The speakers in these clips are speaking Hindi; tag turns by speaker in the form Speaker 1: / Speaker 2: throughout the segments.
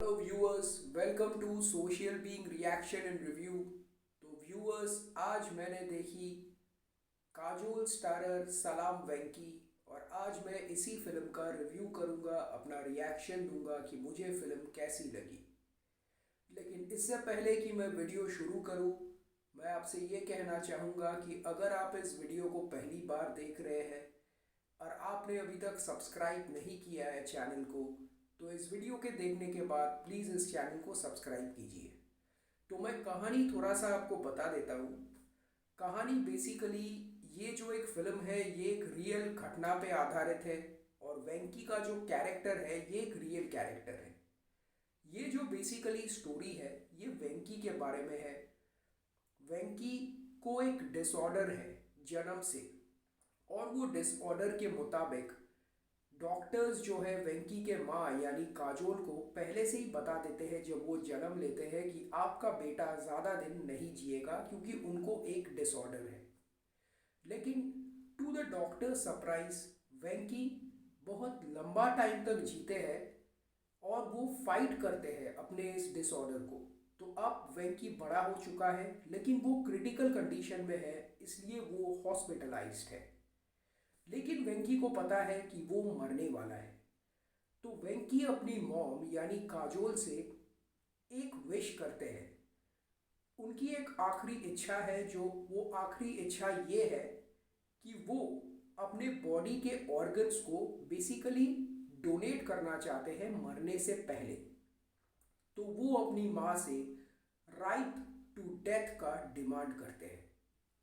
Speaker 1: Hello viewers, welcome to social being reaction and review. तो व्यूअर्स, आज मैंने देखी काजोल स्टारर सलाम वेंकी, और आज मैं इसी फिल्म का रिव्यू करूंगा, अपना रिएक्शन दूंगा कि मुझे फिल्म कैसी लगी। लेकिन इससे पहले कि मैं वीडियो शुरू करूं, मैं आपसे ये कहना चाहूँगा कि अगर आप इस वीडियो को पहली बार देख रहे हैं और आपने अभी तक सब्सक्राइब नहीं किया है चैनल को, तो इस वीडियो के देखने के बाद प्लीज़ इस चैनल को सब्सक्राइब कीजिए। तो मैं कहानी थोड़ा सा आपको बता देता हूँ। कहानी बेसिकली, ये जो एक फिल्म है ये एक रियल घटना पे आधारित है, और वेंकी का जो कैरेक्टर है ये एक रियल कैरेक्टर है। ये जो बेसिकली स्टोरी है ये वेंकी के बारे में है। वेंकी को एक डिसऑर्डर है जन्म से, और वो डिसऑर्डर के मुताबिक डॉक्टर्स जो है वेंकी के माँ यानी काजोल को पहले से ही बता देते हैं जब वो जन्म लेते हैं कि आपका बेटा ज़्यादा दिन नहीं जिएगा, क्योंकि उनको एक डिसऑर्डर है। लेकिन टू द डॉक्टर सरप्राइज, वेंकी बहुत लंबा टाइम तक जीते हैं और वो फाइट करते हैं अपने इस डिसऑर्डर को। तो अब वेंकी बड़ा हो चुका है, लेकिन वो क्रिटिकल कंडीशन में है, इसलिए वो हॉस्पिटलाइज्ड है। लेकिन वेंकी को पता है कि वो मरने वाला है। तो वेंकी अपनी मॉम यानी काजोल से एक विश करते हैं। उनकी एक आखिरी इच्छा है, जो वो आखिरी इच्छा ये है कि वो अपने बॉडी के ऑर्गन्स को बेसिकली डोनेट करना चाहते हैं मरने से पहले। तो वो अपनी माँ से राइट टू डेथ का डिमांड करते हैं।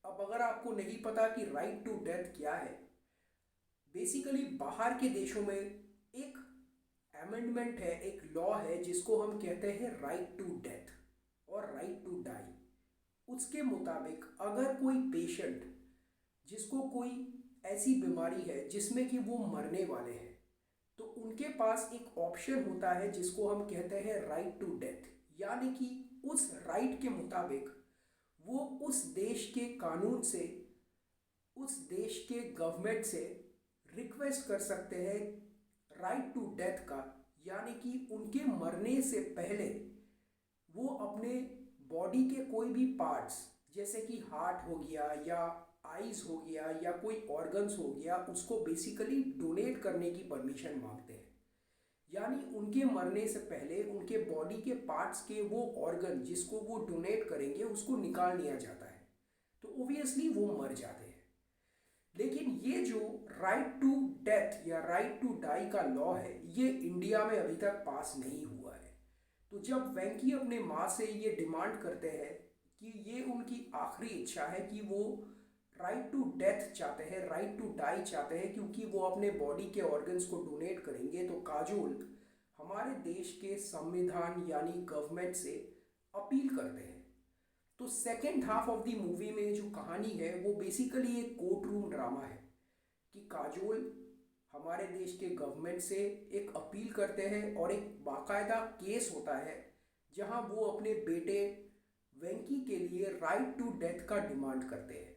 Speaker 1: अब अगर आपको नहीं पता कि राइट टू डेथ क्या है, बेसिकली बाहर के देशों में एक अमेंडमेंट है, एक लॉ है जिसको हम कहते हैं राइट टू डेथ और राइट टू डाई। उसके मुताबिक अगर कोई पेशेंट जिसको कोई ऐसी बीमारी है जिसमें कि वो मरने वाले हैं, तो उनके पास एक ऑप्शन होता है जिसको हम कहते हैं राइट टू डेथ। यानी कि उस राइट के मुताबिक वो उस देश के कानून से, उस देश के गवर्नमेंट से रिक्वेस्ट कर सकते हैं राइट टू डेथ का। यानी कि उनके मरने से पहले वो अपने बॉडी के कोई भी पार्ट्स, जैसे कि हार्ट हो गया या आईज हो गया या कोई ऑर्गन्स हो गया, उसको बेसिकली डोनेट करने की परमिशन मांगते हैं। यानी उनके मरने से पहले उनके बॉडी के पार्ट्स के वो ऑर्गन जिसको वो डोनेट करेंगे उसको निकाल लिया जाता है, तो ओबियसली वो मर जाते हैं। लेकिन ये जो राइट टू डेथ या राइट टू डाई का लॉ है, ये इंडिया में अभी तक पास नहीं हुआ है। तो जब वेंकी अपने माँ से ये डिमांड करते हैं कि ये उनकी आखिरी इच्छा है कि वो राइट टू डेथ चाहते हैं, राइट टू डाई चाहते हैं, क्योंकि वो अपने बॉडी के ऑर्गन्स को डोनेट करेंगे, तो काजोल हमारे देश के संविधान यानी गवर्नमेंट से अपील करते हैं। तो second half of the movie में जो कहानी है वो बेसिकली एक कोर्ट रूम ड्रामा है कि काजोल हमारे देश के गवर्नमेंट से एक अपील करते हैं, और एक बाकायदा केस होता है जहां वो अपने बेटे वेंकी के लिए राइट टू डेथ का डिमांड करते हैं।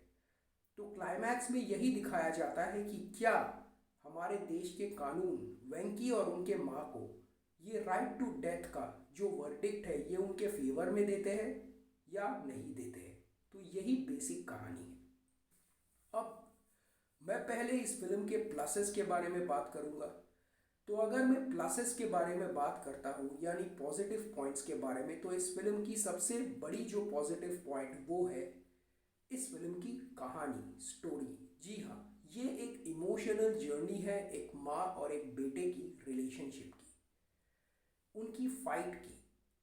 Speaker 1: तो क्लाइमैक्स में यही दिखाया जाता है कि क्या हमारे देश के कानून वेंकी और उनके माँ को ये राइट टू डेथ का जो वर्डिक्ट है ये उनके फेवर में देते हैं या नहीं देते हैं। तो यही बेसिक कहानी है। अब मैं पहले इस फिल्म के प्लसेस के बारे में बात करूंगा। तो अगर मैं प्लसेस के बारे में बात करता हूँ यानी पॉजिटिव पॉइंट्स के बारे में, तो इस फिल्म की सबसे बड़ी जो पॉजिटिव पॉइंट वो है इस फिल्म की कहानी, स्टोरी। जी हाँ, ये एक इमोशनल जर्नी है एक माँ और एक बेटे की रिलेशनशिप की, उनकी फाइट की,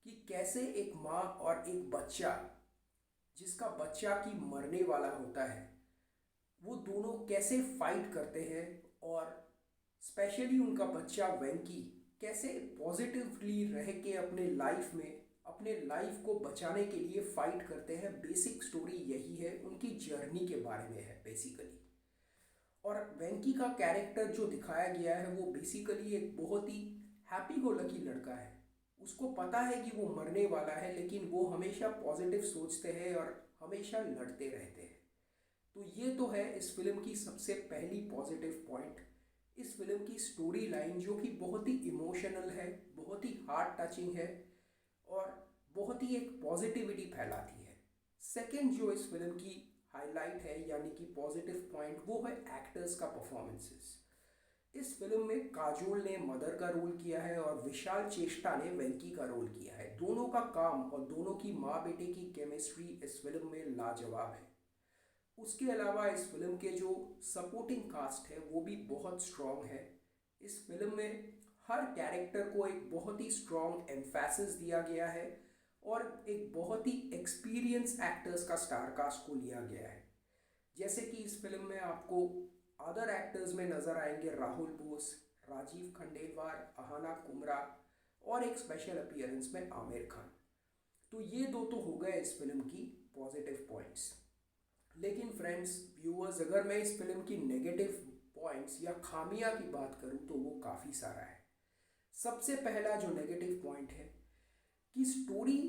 Speaker 1: कि कैसे एक माँ और एक बच्चा जिसका बच्चा की मरने वाला होता है, वो दोनों कैसे फाइट करते हैं, और स्पेशली उनका बच्चा वेंकी कैसे पॉजिटिवली रह के अपने लाइफ में अपने लाइफ को बचाने के लिए फाइट करते हैं। बेसिक स्टोरी यही है, उनकी जर्नी के बारे में है बेसिकली। और वेंकी का कैरेक्टर जो दिखाया गया है वो बेसिकली एक बहुत ही हैप्पी गो लकी लड़का है। उसको पता है कि वो मरने वाला है, लेकिन वो हमेशा पॉजिटिव सोचते हैं और हमेशा लड़ते रहते हैं। तो ये तो है इस फिल्म की सबसे पहली पॉजिटिव पॉइंट। इस फिल्म की स्टोरी लाइन जो कि बहुत ही इमोशनल है, बहुत ही हार्ट टचिंग है और बहुत ही एक पॉजिटिविटी फैलाती है। सेकंड जो इस फिल्म की हाईलाइट है यानी कि पॉजिटिव पॉइंट, वो है एक्टर्स का परफॉर्मेंसेस। इस फिल्म में काजोल ने मदर का रोल किया है और विशाल चेष्टा ने वेंकी का रोल किया है। दोनों का काम और दोनों की माँ बेटे की केमिस्ट्री इस फिल्म में लाजवाब है। उसके अलावा इस फिल्म के जो सपोर्टिंग कास्ट है वो भी बहुत स्ट्रॉन्ग है। इस फिल्म में हर कैरेक्टर को एक बहुत ही स्ट्रॉन्ग एम्फेसिस दिया गया है और एक बहुत ही एक्सपीरियंस एक्टर्स का स्टार कास्ट को लिया गया है। जैसे कि इस फिल्म में आपको अदर एक्टर्स में नज़र आएंगे राहुल बोस, राजीव खंडेलवाल, अहाना कुमरा और एक स्पेशल अपीयरेंस में आमिर खान। तो ये दो तो हो गए इस फिल्म की पॉजिटिव पॉइंट्स। लेकिन फ्रेंड्स, व्यूअर्स, अगर मैं इस फिल्म की नेगेटिव पॉइंट्स या खामियां की बात करूं तो वो काफ़ी सारा है। सबसे पहला जो नेगेटिव पॉइंट है कि स्टोरी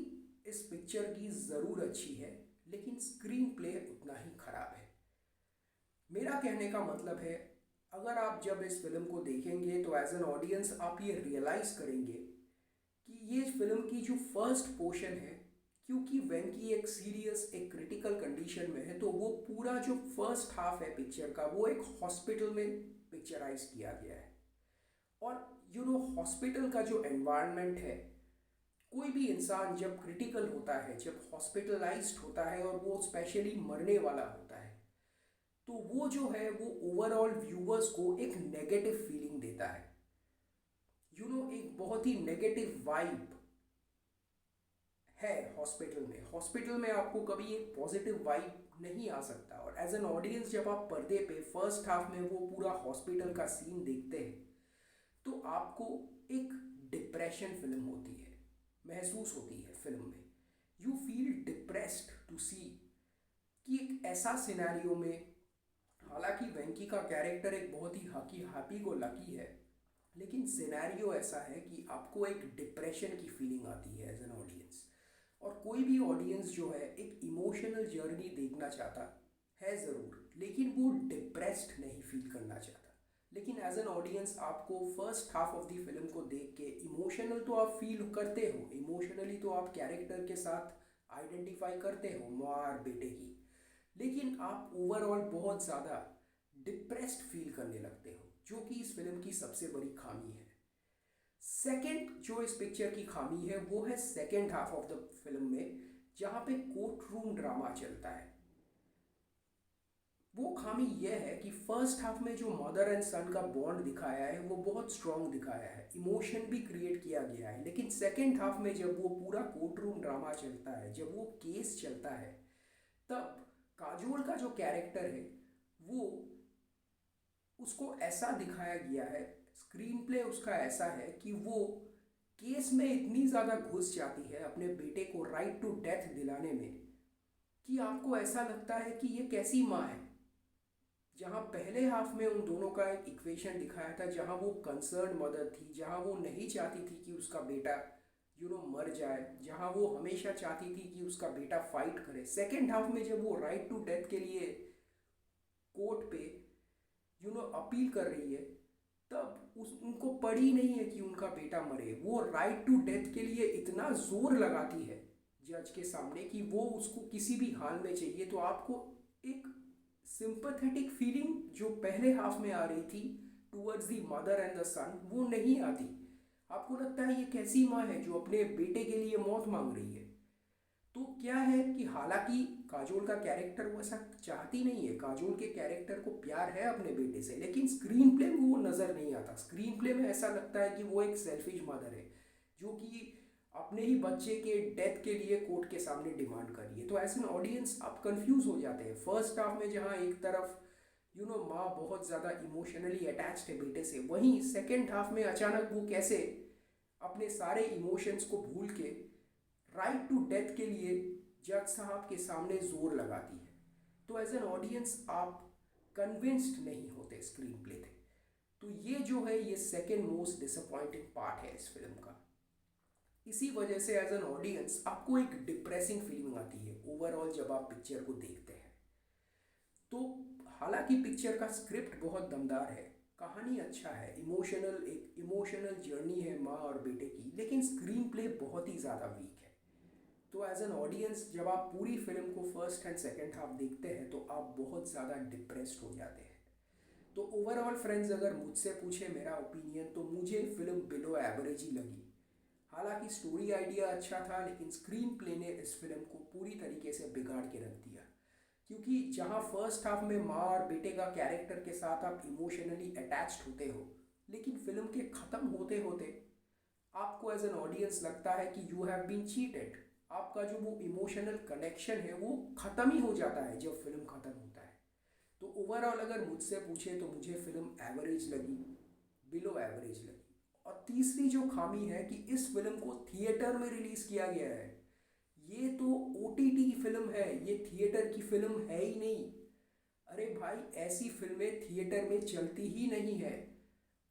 Speaker 1: इस पिक्चर की ज़रूर अच्छी है लेकिन स्क्रीन प्ले उतना ही खराब है। मेरा कहने का मतलब है, अगर आप जब इस फिल्म को देखेंगे तो एज एन ऑडियंस आप ये रियलाइज़ करेंगे कि ये फिल्म की जो फर्स्ट पोर्शन है, क्योंकि वेंकी एक सीरियस एक क्रिटिकल कंडीशन में है, तो वो पूरा जो फर्स्ट हाफ है पिक्चर का वो एक हॉस्पिटल में पिक्चराइज किया गया है। और हॉस्पिटल का जो एनवायरनमेंट है, कोई भी इंसान जब क्रिटिकल होता है, जब हॉस्पिटलाइज्ड होता है और वो स्पेशली मरने वाला होता है, तो वो जो है वो ओवरऑल व्यूअर्स को एक नेगेटिव फीलिंग देता है। एक बहुत ही नेगेटिव वाइब है हॉस्पिटल में। हॉस्पिटल में आपको कभी एक पॉजिटिव वाइब नहीं आ सकता। और एज एन ऑडियंस जब आप पर्दे पे फर्स्ट हाफ में वो पूरा हॉस्पिटल का सीन देखते हैं तो आपको एक डिप्रेशन फिल्म होती है, महसूस होती है फिल्म में। यू फील डिप्रेस्ड टू सी कि एक ऐसा सिनेरियो में, हालांकि वेंकी का कैरेक्टर एक बहुत ही हैप्पी गो लकी है, लेकिन सिनेरियो ऐसा है कि आपको एक डिप्रेशन की फीलिंग आती है एज एन ऑडियंस। और कोई भी ऑडियंस जो है एक इमोशनल जर्नी देखना चाहता है ज़रूर, लेकिन वो डिप्रेस्ड नहीं फील करना चाहता। लेकिन एज एन ऑडियंस आपको first half of the film को देख के इमोशनल तो आप फील करते हो, इमोशनली तो आप कैरेक्टर के साथ आइडेंटिफाई करते हो माँ और बेटे की, लेकिन आप ओवरऑल बहुत ज़्यादा डिप्रेस्ड फील करने लगते हो, जो कि इस फिल्म की सबसे बड़ी खामी है। सेकंड जो इस पिक्चर की खामी है वो है second half of the film में, जहाँ पे कोर्ट रूम ड्रामा चलता है। वो खामी यह है कि फर्स्ट हाफ में जो मदर एंड सन का बॉन्ड दिखाया है वो बहुत स्ट्रॉन्ग दिखाया है, इमोशन भी क्रिएट किया गया है। लेकिन सेकंड हाफ में जब वो पूरा कोर्ट रूम ड्रामा चलता है, जब वो केस चलता है, तब काजोल का जो कैरेक्टर है वो, उसको ऐसा दिखाया गया है, स्क्रीन प्ले उसका ऐसा है कि वो केस में इतनी ज़्यादा घुस जाती है अपने बेटे को राइट टू डेथ दिलाने में कि आपको ऐसा लगता है कि ये कैसी माँ है। जहाँ पहले हाफ में उन दोनों का एक इक्वेशन दिखाया था, जहाँ वो कंसर्न मदर थी, जहाँ वो नहीं चाहती थी कि उसका बेटा मर जाए, जहाँ वो हमेशा चाहती थी कि उसका बेटा फाइट करे। सेकेंड हाफ में जब वो राइट टू डेथ के लिए कोर्ट पे अपील कर रही है, तब उनको पड़ी नहीं है कि उनका बेटा मरे। वो राइट टू डेथ के लिए इतना जोर लगाती है जज के सामने कि वो उसको किसी भी हाल में चाहिए। तो आपको एक सिंपैथेटिक फीलिंग जो पहले हाफ में आ रही थी towards the mother and the sun, वो नहीं आती। आपको लगता है ये कैसी माँ है जो अपने बेटे के लिए मौत मांग रही है। तो क्या है कि हालांकि काजोल का कैरेक्टर वो ऐसा चाहती नहीं है, काजोल के कैरेक्टर को प्यार है अपने बेटे से, लेकिन स्क्रीन प्ले में वो नज़र नहीं आता। स्क्रीन प्ले में ऐसा लगता है कि वो एक सेल्फिश मदर है जो कि अपने ही बच्चे के डेथ के लिए कोर्ट के सामने डिमांड कर रही है। तो एज एन ऑडियंस आप कंफ्यूज हो जाते हैं। फर्स्ट हाफ में जहाँ एक तरफ माँ बहुत ज़्यादा इमोशनली अटैच्ड है बेटे से, वहीं सेकेंड हाफ में अचानक वो कैसे अपने सारे इमोशंस को भूल के राइट टू डेथ के लिए जज साहब के सामने जोर लगाती है। तो एज एन ऑडियंस आप कन्विंस्ड नहीं होते स्क्रीन प्ले थे। तो ये जो है ये सेकेंड मोस्ट डिसअपॉइंटिंग पार्ट है इस फिल्म का। इसी वजह से एज एन ऑडियंस आपको एक डिप्रेसिंग फीलिंग आती है ओवरऑल जब आप पिक्चर को देखते हैं। तो हालांकि पिक्चर का स्क्रिप्ट बहुत दमदार है, कहानी अच्छा है, एक इमोशनल जर्नी है माँ और बेटे की, लेकिन स्क्रीन प्ले बहुत ही ज़्यादा वीक है। तो एज एन ऑडियंस जब आप पूरी फिल्म को फर्स्ट एंड सेकेंड हाफ देखते हैं तो आप बहुत ज़्यादा डिप्रेस्ड हो जाते हैं। तो ओवरऑल फ्रेंड्स, अगर मुझसे पूछे मेरा ओपिनियन, तो मुझे फिल्म बिलो एवरेज ही लगी। हालांकि स्टोरी आइडिया अच्छा था, लेकिन स्क्रीन प्ले ने इस फिल्म को पूरी तरीके से बिगाड़ के रख दिया। क्योंकि जहाँ फर्स्ट हाफ में माँ और बेटे का कैरेक्टर के साथ आप इमोशनली अटैच्ड होते हो, लेकिन फिल्म के ख़त्म होते होते आपको एज एन ऑडियंस लगता है कि यू हैव बीन चीटेड। आपका जो वो इमोशनल कनेक्शन है वो ख़त्म ही हो जाता है जब फिल्म ख़त्म होता है। तो ओवरऑल अगर मुझसे पूछे तो मुझे फिल्म एवरेज लगी, बिलो एवरेज लगी। और तीसरी जो खामी है कि इस फिल्म को थिएटर में रिलीज़ किया गया है। ये तो ओटीटी फिल्म है, ये थिएटर की फिल्म है ही नहीं। अरे भाई, ऐसी फिल्में थिएटर में चलती ही नहीं है।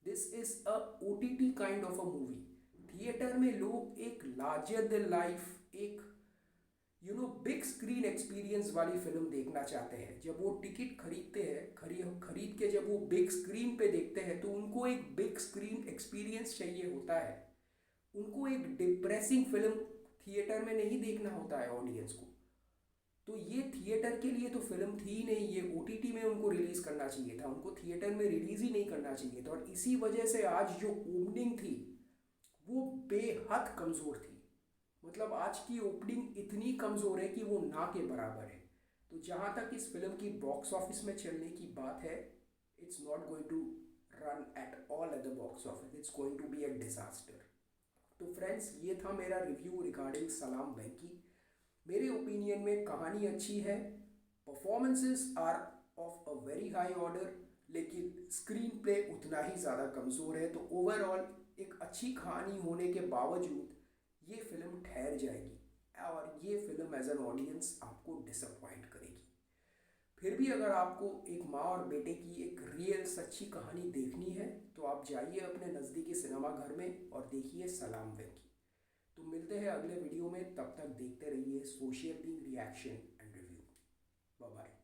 Speaker 1: This is a OTT kind of a movie. Theatre में लोग एक लार्जर देन लाइफ, एक बिग स्क्रीन एक्सपीरियंस वाली फिल्म देखना चाहते हैं। जब वो टिकट खरीदते हैं, खरीद के जब वो बिग स्क्रीन पे देखते हैं, तो उनको एक बिग स्क्रीन एक्सपीरियंस चाहिए होता है। उनको एक डिप्रेसिंग फिल्म थिएटर में नहीं देखना होता है ऑडियंस को। तो ये थिएटर के लिए तो फिल्म थी ही नहीं, ये ओटीटी में उनको रिलीज़ करना चाहिए था, उनको थिएटर में रिलीज़ ही नहीं करना चाहिए था। और इसी वजह से आज जो ओपनिंग थी वो बेहद कमज़ोर थी। मतलब आज की ओपनिंग इतनी कमज़ोर है कि वो ना के बराबर है। तो जहाँ तक इस फिल्म की बॉक्स ऑफिस में चलने की बात है, it's not going to run at all at the box office, it's going to be a disaster. तो फ्रेंड्स, ये था मेरा रिव्यू रिगार्डिंग सलाम वेंकी। मेरे ओपिनियन में कहानी अच्छी है, performances are of a very high order, लेकिन स्क्रीन प्ले उतना ही ज़्यादा कमज़ोर है। तो ओवरऑल एक अच्छी कहानी होने के बावजूद ये फिल्म ठहर जाएगी और ये फिल्म एज एन ऑडियंस आपको डिसअपॉइंट करेगी। फिर भी अगर आपको एक माँ और बेटे की एक रियल सच्ची कहानी देखनी है तो आप जाइए अपने नज़दीकी सिनेमा घर में और देखिए सलाम वेंकी। तो मिलते हैं अगले वीडियो में, तब तक देखते रहिए social being reaction and review. Bye bye.